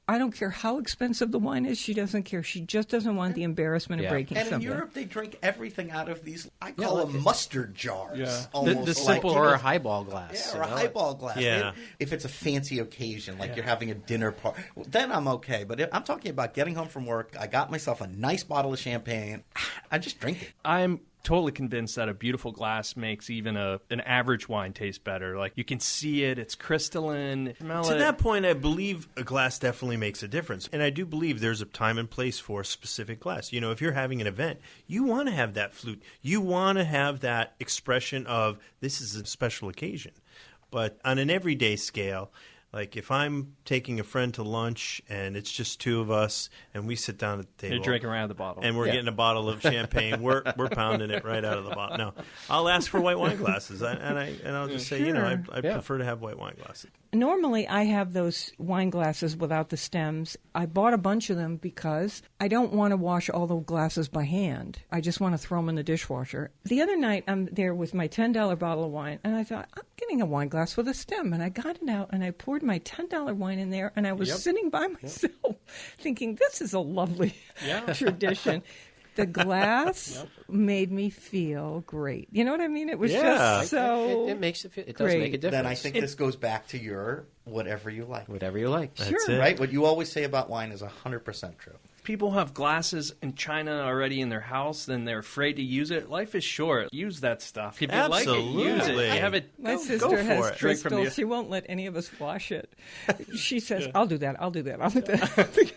I don't care how expensive the wine is. She doesn't care. She just doesn't want the embarrassment of Yeah. breaking And in something. Europe, they drink everything out of these, I call them mustard jars. Yeah. Almost The like, simple- Or a highball glass. Yeah, you or a know? highball glass. Yeah. If it's a fancy occasion, like you're having a dinner party, then I'm okay. But if I'm talking about getting home from work, I got myself a nice bottle of champagne. I just drink it. I'm totally convinced that a beautiful glass makes even an average wine taste better. Like you can see it, it's crystalline. Smell To it. that point, I believe a glass definitely makes a difference. And I do believe there's a time and place for a specific glass. You know, if you're having an event, you want to have that flute. You want to have that expression of this is a special occasion. But on an everyday scale, like if I'm taking a friend to lunch and it's just two of us and we sit down at the table. You're drinking around the bottle. And we're getting a bottle of champagne. We're pounding it right out of the bottle. No, I'll ask for white wine glasses, and I'll just say, you know, I prefer to have white wine glasses. Normally, I have those wine glasses without the stems. I bought a bunch of them because I don't want to wash all the glasses by hand. I just want to throw them in the dishwasher. The other night, I'm there with my $10 bottle of wine, and I thought, I'm getting a wine glass with a stem. And I got it out, and I poured my $10 wine in there, and I was sitting by myself thinking, this is a lovely tradition. The glass made me feel great. You know what I mean? It was just so It makes it. It does great. make a difference. Then I think this goes back to your whatever you like. whatever you like. That's it. Right? What you always say about wine is 100% true. People have glasses in China already in their house, then they're afraid to use it. Life is short. Use that stuff. If you like it, use it. Absolutely. You have it. My go sister for has it. Drink from crystal. the- She won't let any of us wash it. She says, I'll do that. I'll do that. I'll do that.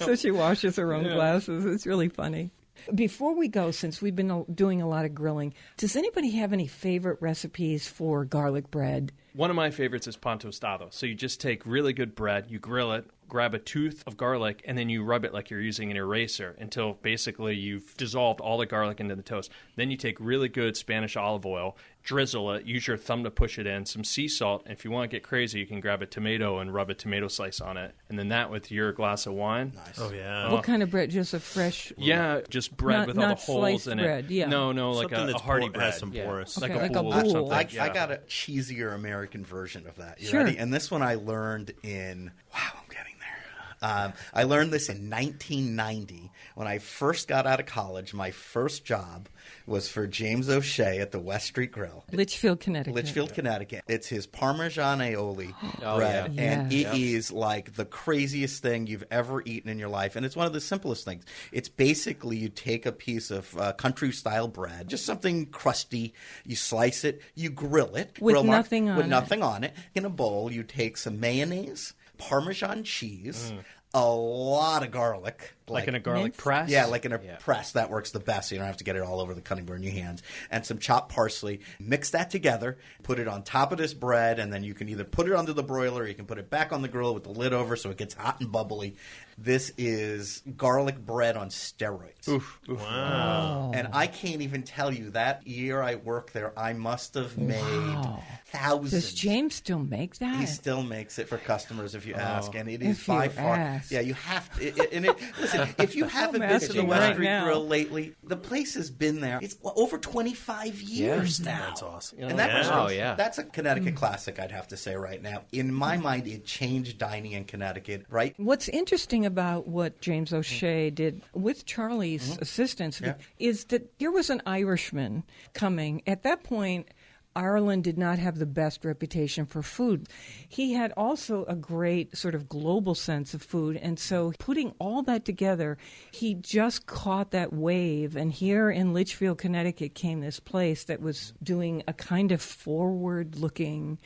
So she washes her own glasses. It's really funny. Before we go, since we've been doing a lot of grilling, does anybody have any favorite recipes for garlic bread? One of my favorites is pan tostado. So you just take really good bread, you grill it, grab a tooth of garlic, and then you rub it like you're using an eraser until basically you've dissolved all the garlic into the toast. Then you take really good Spanish olive oil, drizzle it, use your thumb to push it in, some sea salt, and if you want to get crazy, you can grab a tomato and rub a tomato slice on it. And then that with your glass of wine. Nice. Oh, yeah. What kind of bread? Just a fresh... Yeah, just bread Not- with all the not holes sliced in bread, it. yeah. No, like Something a that's hearty has bread. some Yeah. porous. Okay, like like a a boule or boule. something. I yeah. got a cheesier American version of that. You Sure. ready? And this one I learned in, wow, I'm getting there. I learned this in 1990 when I first got out of college. My first job was for James O'Shea at the West Street Grill. Litchfield, Connecticut. Litchfield, Connecticut. It's his Parmesan aioli Oh, bread, yeah. and Yeah. it is like the craziest thing you've ever eaten in your life. And it's one of the simplest things. It's basically you take a piece of country-style bread, just something crusty, you slice it, you grill it. With grill mark, nothing on with it. nothing on it. In a bowl, you take some mayonnaise, Parmesan cheese, a lot of garlic. Like in a garlic Mince? press? Yeah, like in a press. That works the best. So you don't have to get it all over the cutting board in your hands. And some chopped parsley. Mix that together. Put it on top of this bread. And then you can either put it under the broiler or you can put it back on the grill with the lid over so it gets hot and bubbly. This is garlic bread on steroids. Oof. Wow. And I can't even tell you, that year I worked there, I must have made thousands. Does James still make that? He still makes it for customers if you ask, and it is If by you far. ask. Yeah, you have to. Listen, if you haven't been to the asking West right Street now. Grill lately, the place has been there. It's over 25 years now. That's awesome. And that Yeah. restaurant, Oh, yeah. that's a Connecticut classic, I'd have to say right now. In my mind, it changed dining in Connecticut, right? What's interesting about what James O'Shea did with Charlie's assistance is that there was an Irishman coming. At that point, Ireland did not have the best reputation for food. He had also a great sort of global sense of food. And so putting all that together, he just caught that wave. And here in Litchfield, Connecticut came this place that was doing a kind of forward-looking,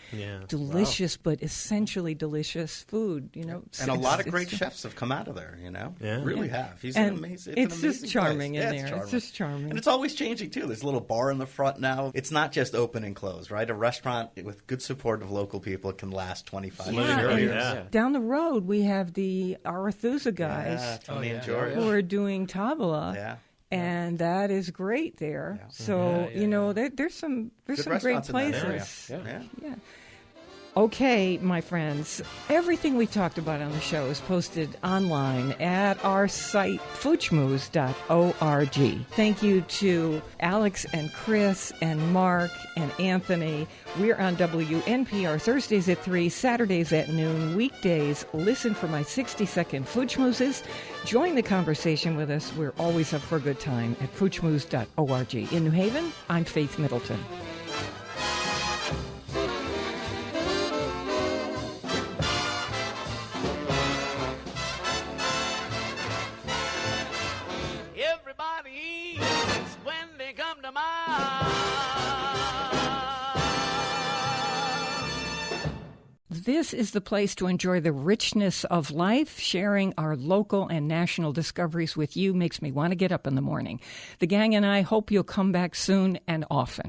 delicious, but essentially delicious food. You know, And a lot of It's- great chefs have come out of there, you know? Yeah. Really have. He's And an amazing it's an just amazing charming place. in Yeah, there. It's just charming. And it's always changing, too. There's a little bar in the front now. It's not just open and close, right? A restaurant with good support of local people can last 25 years. Yeah, and Yeah. down the road we have the Arethusa guys Yeah, Tony and yeah. George. who are doing tabla. Yeah. And that is great there. So, you know, there's some Good great restaurants in that places. area. Yeah. Yeah. Okay, my friends, everything we talked about on the show is posted online at our site, foodschmooze.org. Thank you to Alex and Chris and Mark and Anthony. We're on WNPR Thursdays at 3, Saturdays at noon, weekdays. Listen for my 60-second Food Schmoozes. Join the conversation with us. We're always up for a good time at foodschmooze.org. In New Haven, I'm Faith Middleton. Everybody eats when they come to mind. This is the place to enjoy the richness of life. Sharing our local and national discoveries with you makes me want to get up in the morning. The gang and I hope you'll come back soon and often.